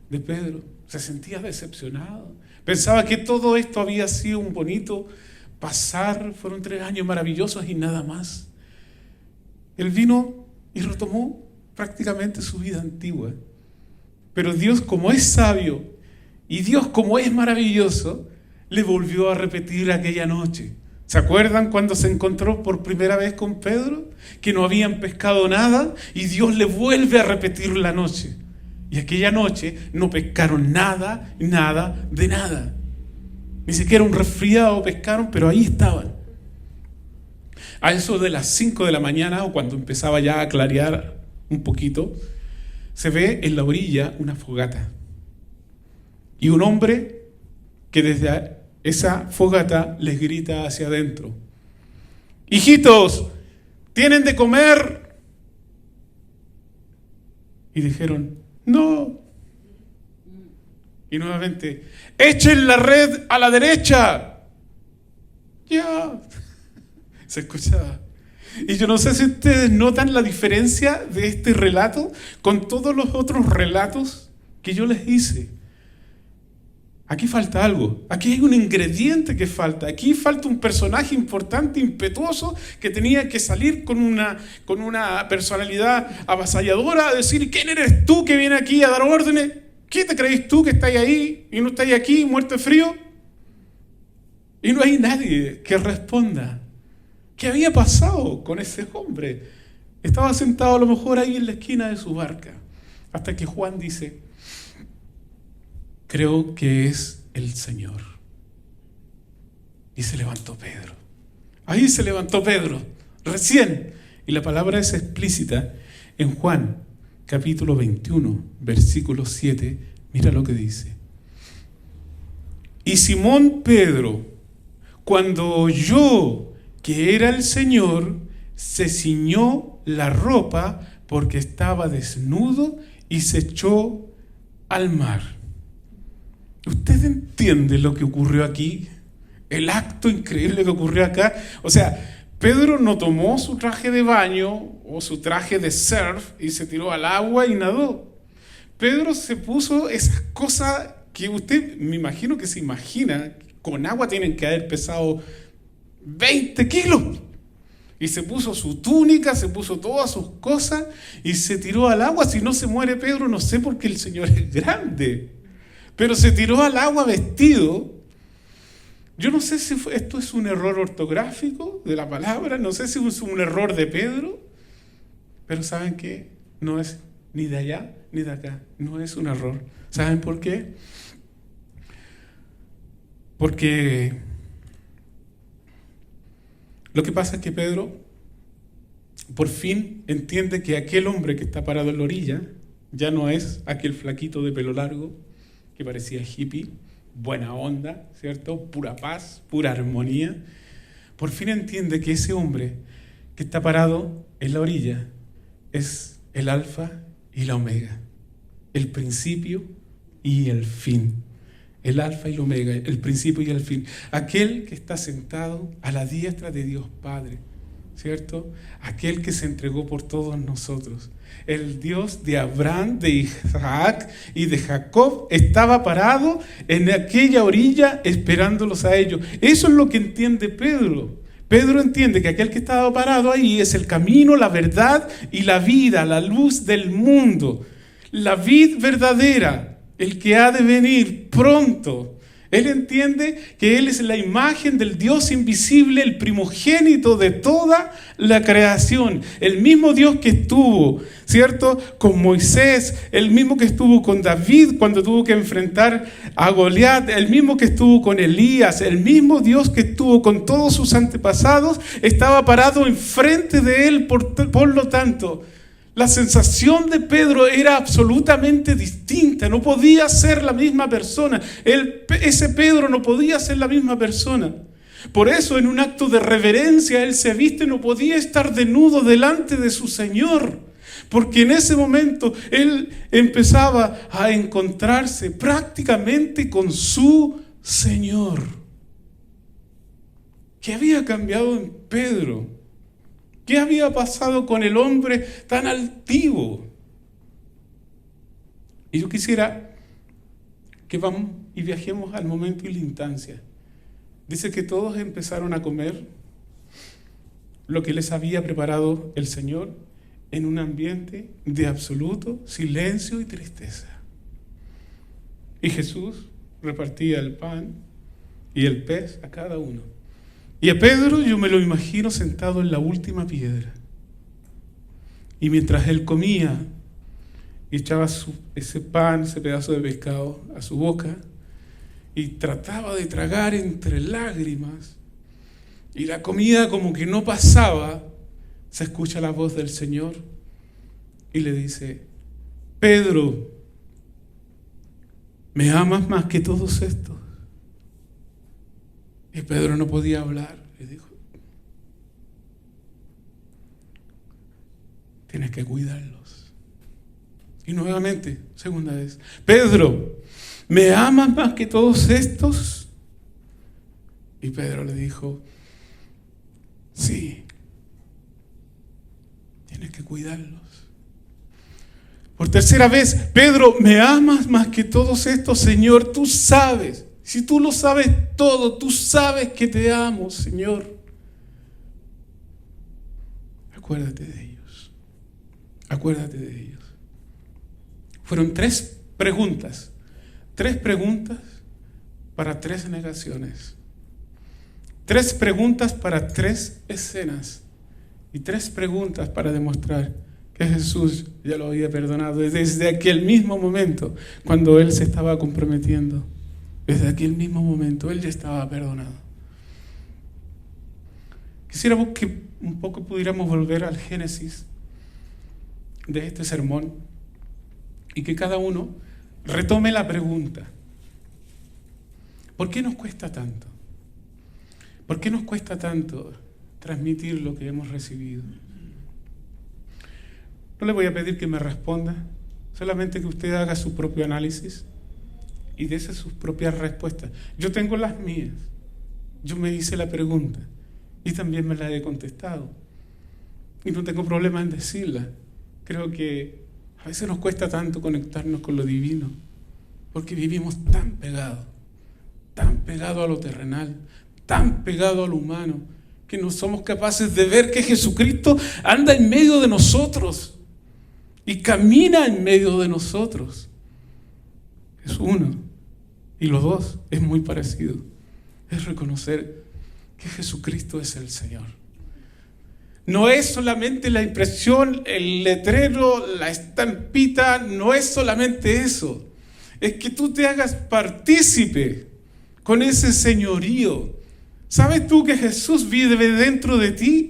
S4: de Pedro? Se sentía decepcionado. Pensaba que todo esto había sido un bonito pasar, fueron 3 años maravillosos y nada más. Él vino y retomó prácticamente su vida antigua. Pero Dios, como es sabio y Dios, como es maravilloso, le volvió a repetir aquella noche. ¿Se acuerdan cuando se encontró por primera vez con Pedro? Que no habían pescado nada y Dios le vuelve a repetir la noche. Y aquella noche no pescaron nada de nada. Ni siquiera un resfriado pescaron, pero ahí estaban. A eso de las 5 de la mañana, o cuando empezaba ya a clarear un poquito, se ve en la orilla una fogata. Y un hombre que desde esa fogata les grita hacia adentro: hijitos, ¿tienen de comer? Y dijeron: no. Y nuevamente: echen la red a la derecha. Ya. Se escuchaba. Y yo no sé si ustedes notan la diferencia de este relato con todos los otros relatos que yo les hice. aquí falta algo, aquí hay un ingrediente que falta, aquí falta un personaje importante, impetuoso, que tenía que salir con una personalidad avasalladora, a decir, ¿quién eres tú que viene aquí a dar órdenes? ¿Qué te crees tú que estáis ahí y no estáis aquí, muerto de frío? Y no hay nadie que responda. ¿Qué había pasado con ese hombre? Estaba sentado a lo mejor ahí en la esquina de su barca, hasta que Juan dice, creo que es el Señor. Y se levantó Pedro. Ahí se levantó Pedro, recién. Y la palabra es explícita en Juan, capítulo 21, versículo 7. Mira lo que dice. Y Simón Pedro, cuando oyó que era el Señor, se ciñó la ropa porque estaba desnudo y se echó al mar. ¿Usted entiende lo que ocurrió aquí? El acto increíble que ocurrió acá. O sea, Pedro no tomó su traje de baño o su traje de surf y se tiró al agua y nadó. Pedro se puso esas cosas que usted, me imagino que se imagina, con agua tienen que haber pesado 20 kilos. Y se puso su túnica, se puso todas sus cosas y se tiró al agua. Si no se muere Pedro, no sé por qué el Señor es grande. Pero se tiró al agua vestido. Yo no sé si esto es un error ortográfico de la palabra, no sé si es un error de Pedro, pero ¿saben qué? No es ni de allá ni de acá, no es un error. ¿Saben por qué? Porque lo que pasa es que Pedro por fin entiende que aquel hombre que está parado en la orilla ya no es aquel flaquito de pelo largo que parecía hippie, buena onda, ¿cierto? Pura paz, pura armonía. Por fin entiende que ese hombre que está parado en la orilla es el alfa y la omega, el principio y el fin. El alfa y el omega, el principio y el fin. Aquel que está sentado a la diestra de Dios Padre, ¿cierto? Aquel que se entregó por todos nosotros. El Dios de Abraham, de Isaac y de Jacob estaba parado en aquella orilla esperándolos a ellos. Eso es lo que entiende Pedro. Pedro entiende que aquel que estaba parado ahí es el camino, la verdad y la vida, la luz del mundo, la vid verdadera, el que ha de venir pronto. Él entiende que Él es la imagen del Dios invisible, el primogénito de toda la creación. El mismo Dios que estuvo, ¿cierto?, con Moisés, el mismo que estuvo con David cuando tuvo que enfrentar a Goliat, el mismo que estuvo con Elías, el mismo Dios que estuvo con todos sus antepasados, estaba parado enfrente de Él. Por lo tanto, la sensación de Pedro era absolutamente distinta, no podía ser la misma persona. Ese Pedro no podía ser la misma persona. Por eso, en un acto de reverencia, él se viste, no podía estar desnudo delante de su Señor, porque en ese momento él empezaba a encontrarse prácticamente con su Señor. ¿Qué había cambiado en Pedro? ¿Qué había pasado con el hombre tan altivo? Y yo quisiera que vamos y viajemos al momento y la instancia. Dice que todos empezaron a comer lo que les había preparado el Señor en un ambiente de absoluto silencio y tristeza. Y Jesús repartía el pan y el pez a cada uno. Y a Pedro yo me lo imagino sentado en la última piedra. Y mientras él comía y echaba ese pan, ese pedazo de pescado a su boca y trataba de tragar entre lágrimas y la comida como que no pasaba, se escucha la voz del Señor y le dice: Pedro, ¿me amas más que todos estos? Y Pedro no podía hablar. Le dijo: tienes que cuidarlos. Y nuevamente, segunda vez: Pedro, ¿me amas más que todos estos? Y Pedro le dijo: sí, tienes que cuidarlos. Por tercera vez, Pedro, ¿me amas más que todos estos, Señor? Tú sabes, si tú lo sabes todo, tú sabes que te amo, Señor. Acuérdate de ellos. Acuérdate de ellos. Fueron tres preguntas para tres negaciones. 3 preguntas para 3 escenas. Y 3 preguntas para demostrar que Jesús ya lo había perdonado desde aquel mismo momento, cuando Él se estaba comprometiendo. Desde aquel mismo momento, Él ya estaba perdonado. Quisiéramos que un poco pudiéramos volver al Génesis de este sermón y que cada uno retome la pregunta. ¿Por qué nos cuesta tanto? ¿Por qué nos cuesta tanto transmitir lo que hemos recibido? No le voy a pedir que me responda, solamente que usted haga su propio análisis y dé sus propias respuestas. Yo tengo las mías. Yo me hice la pregunta y también me la he contestado. Y no tengo problema en decirla. Creo que a veces nos cuesta tanto conectarnos con lo divino, porque vivimos tan pegados a lo terrenal, tan pegados a lo humano, que no somos capaces de ver que Jesucristo anda en medio de nosotros y camina en medio de nosotros. Es uno. Y los dos es muy parecido. Es reconocer que Jesucristo es el Señor. No es solamente la impresión, el letrero, la estampita, no es solamente eso. Es que tú te hagas partícipe con ese señorío. ¿Sabes tú que Jesús vive dentro de ti?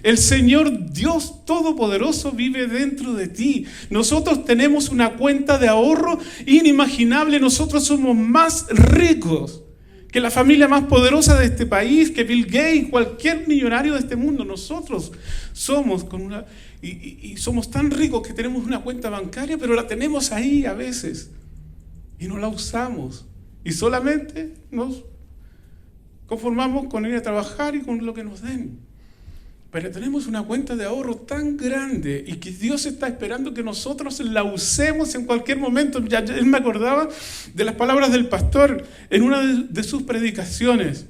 S4: El Señor Dios Todopoderoso vive dentro de ti. Nosotros tenemos una cuenta de ahorro inimaginable. Nosotros somos más ricos que la familia más poderosa de este país, que Bill Gates, cualquier millonario de este mundo. Nosotros somos somos tan ricos que tenemos una cuenta bancaria, pero la tenemos ahí a veces y no la usamos. Y solamente nos conformamos con ir a trabajar y con lo que nos den. Pero tenemos una cuenta de ahorro tan grande y que Dios está esperando que nosotros la usemos en cualquier momento. Él me acordaba de las palabras del pastor en una de sus predicaciones.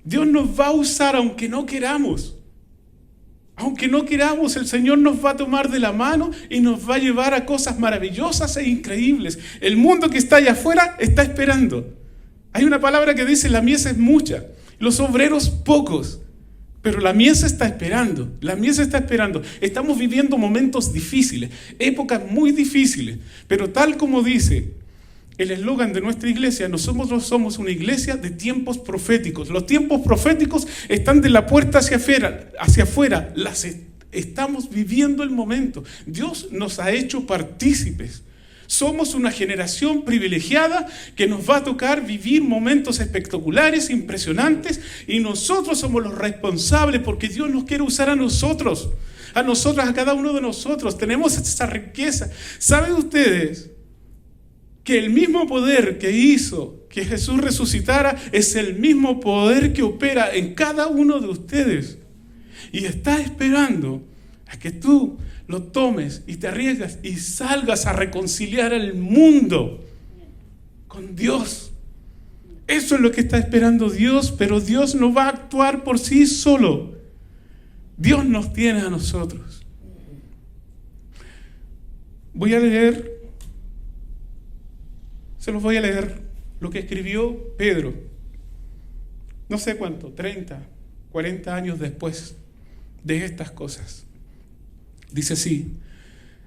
S4: Dios nos va a usar aunque no queramos. Aunque no queramos, el Señor nos va a tomar de la mano y nos va a llevar a cosas maravillosas e increíbles. El mundo que está allá afuera está esperando. Hay una palabra que dice: la mies es mucha, los obreros pocos. Pero la mies está esperando, Estamos viviendo momentos difíciles, épocas muy difíciles. Pero tal como dice el eslogan de nuestra iglesia, nosotros somos una iglesia de tiempos proféticos. Los tiempos proféticos están de la puerta hacia afuera. Estamos viviendo el momento. Dios nos ha hecho partícipes. Somos una generación privilegiada que nos va a tocar vivir momentos espectaculares, impresionantes, y nosotros somos los responsables porque Dios nos quiere usar a nosotros, a cada uno de nosotros. Tenemos esa riqueza. ¿Saben ustedes que el mismo poder que hizo que Jesús resucitara es el mismo poder que opera en cada uno de ustedes? Y está esperando a que tú lo tomes y te arriesgas y salgas a reconciliar al mundo con Dios. Eso es lo que está esperando Dios, pero Dios no va a actuar por sí solo. Dios nos tiene a nosotros. Se los voy a leer lo que escribió Pedro. No sé cuánto, 30, 40 años después de estas cosas. Dice así: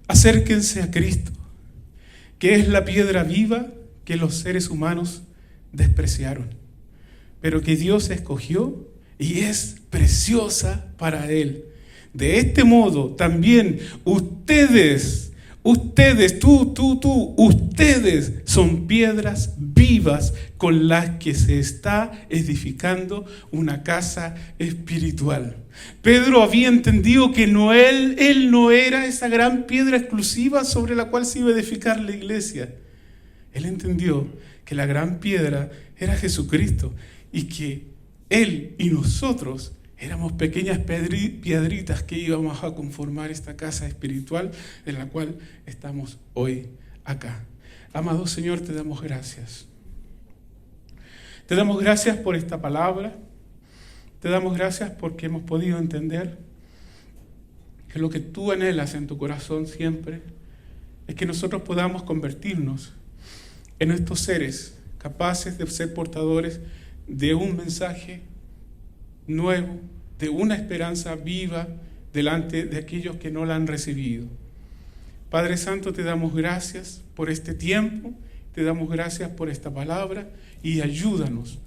S4: acérquense a Cristo, que es la piedra viva que los seres humanos despreciaron, pero que Dios escogió y es preciosa para Él. De este modo también ustedes son piedras vivas con las que se está edificando una casa espiritual. Pedro había entendido que él no era esa gran piedra exclusiva sobre la cual se iba a edificar la iglesia. Él entendió que la gran piedra era Jesucristo y que Él y nosotros éramos pequeñas piedritas que íbamos a conformar esta casa espiritual en la cual estamos hoy acá. Amado Señor, te damos gracias. Te damos gracias por esta palabra. Te damos gracias porque hemos podido entender que lo que tú anhelas en tu corazón siempre es que nosotros podamos convertirnos en estos seres capaces de ser portadores de un mensaje nuevo, de una esperanza viva delante de aquellos que no la han recibido. Padre Santo, te damos gracias por este tiempo, te damos gracias por esta palabra y ayúdanos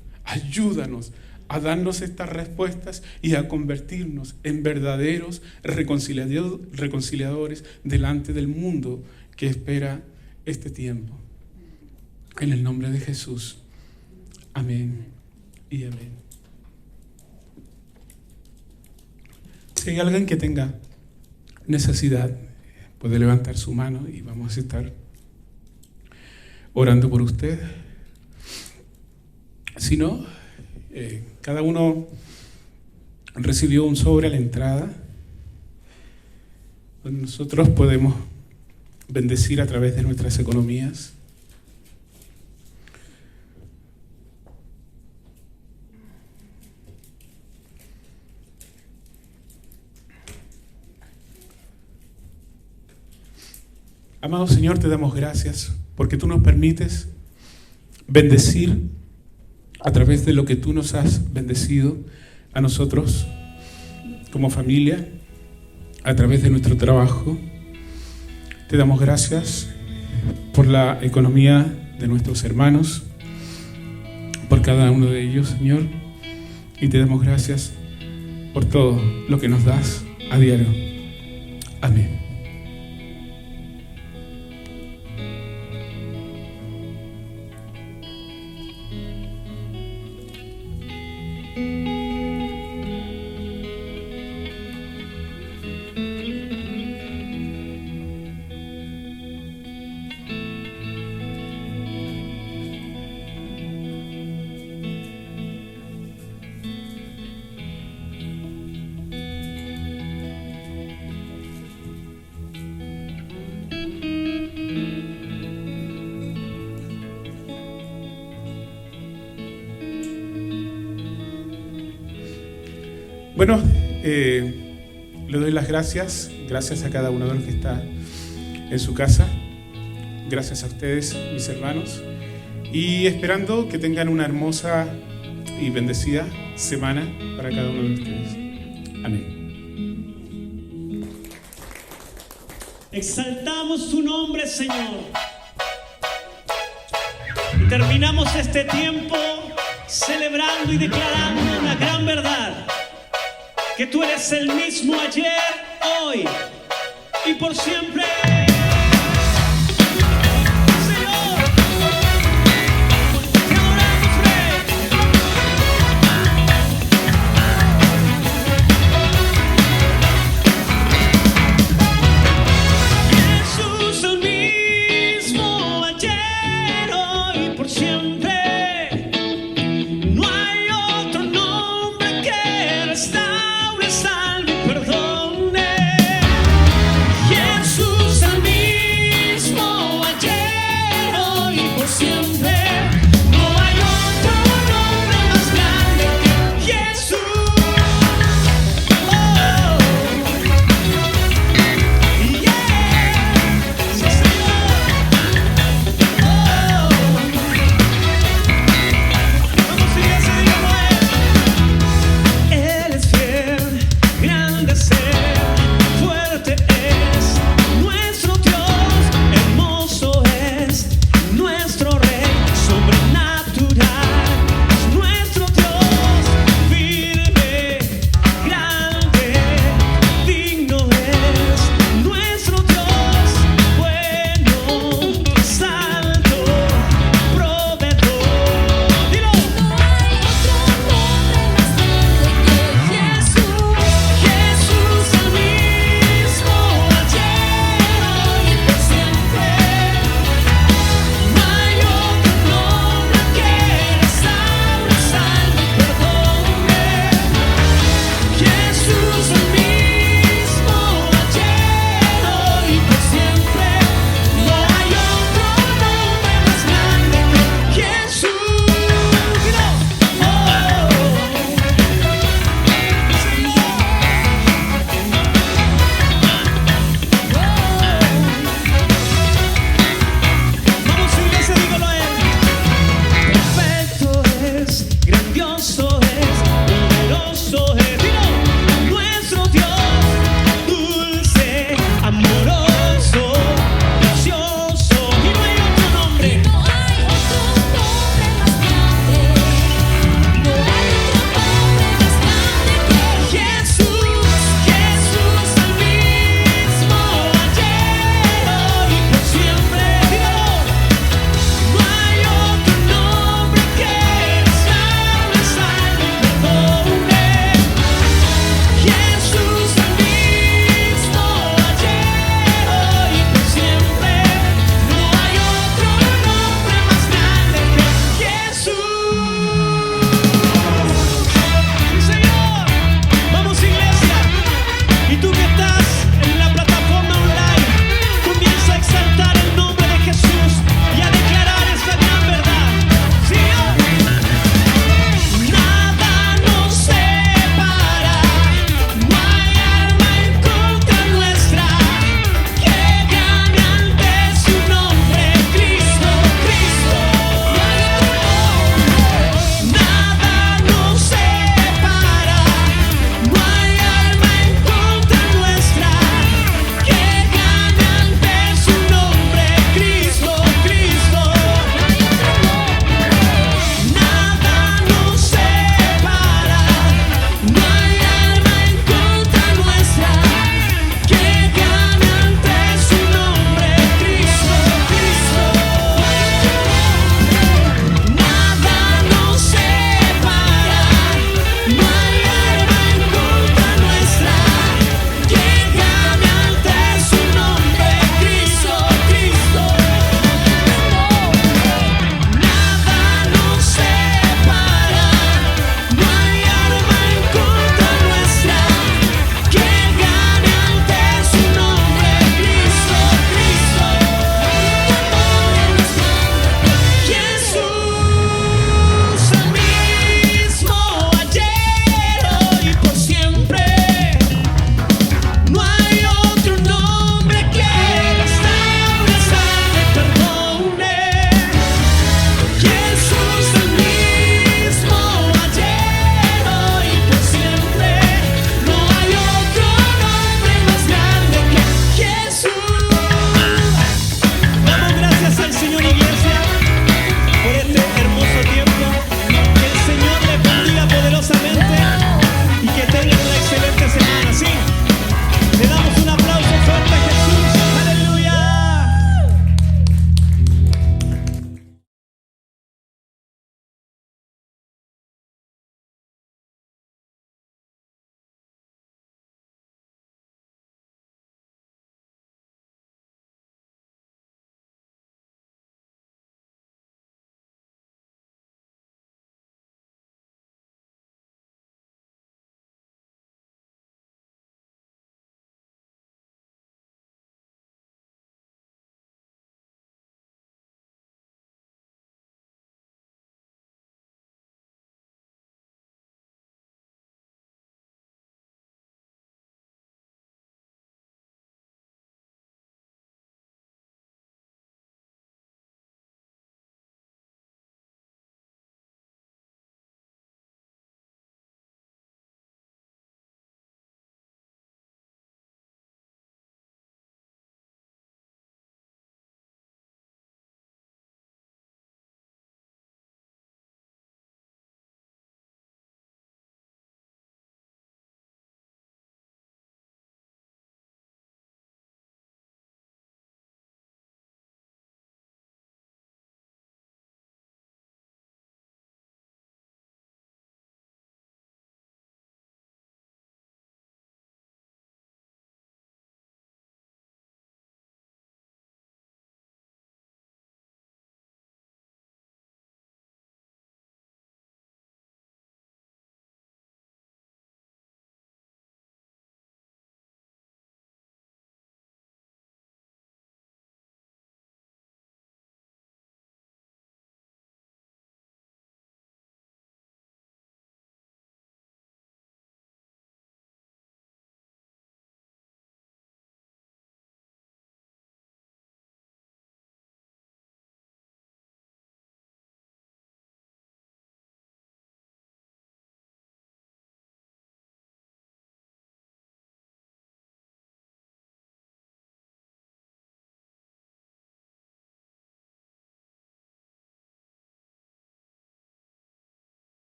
S4: a darnos estas respuestas y a convertirnos en verdaderos reconciliadores delante del mundo que espera este tiempo. En el nombre de Jesús. Amén y amén. Si hay alguien que tenga necesidad, puede levantar su mano y vamos a estar orando por usted. Si no, cada uno recibió un sobre a la entrada donde nosotros podemos bendecir a través de nuestras economías. Amado Señor, te damos gracias porque tú nos permites bendecir a través de lo que tú nos has bendecido a nosotros como familia, a través de nuestro trabajo. Te damos gracias por la economía de nuestros hermanos, por cada uno de ellos, Señor, y te damos gracias por todo lo que nos das a diario. Amén. Bueno, le doy las gracias a cada uno de los que está en su casa. Gracias a ustedes, mis hermanos, y esperando que tengan una hermosa y bendecida semana para cada uno de ustedes. Amén.
S1: Exaltamos tu nombre, Señor. Y terminamos este tiempo celebrando y declarando una gran verdad: que tú eres el mismo ayer, hoy y por siempre.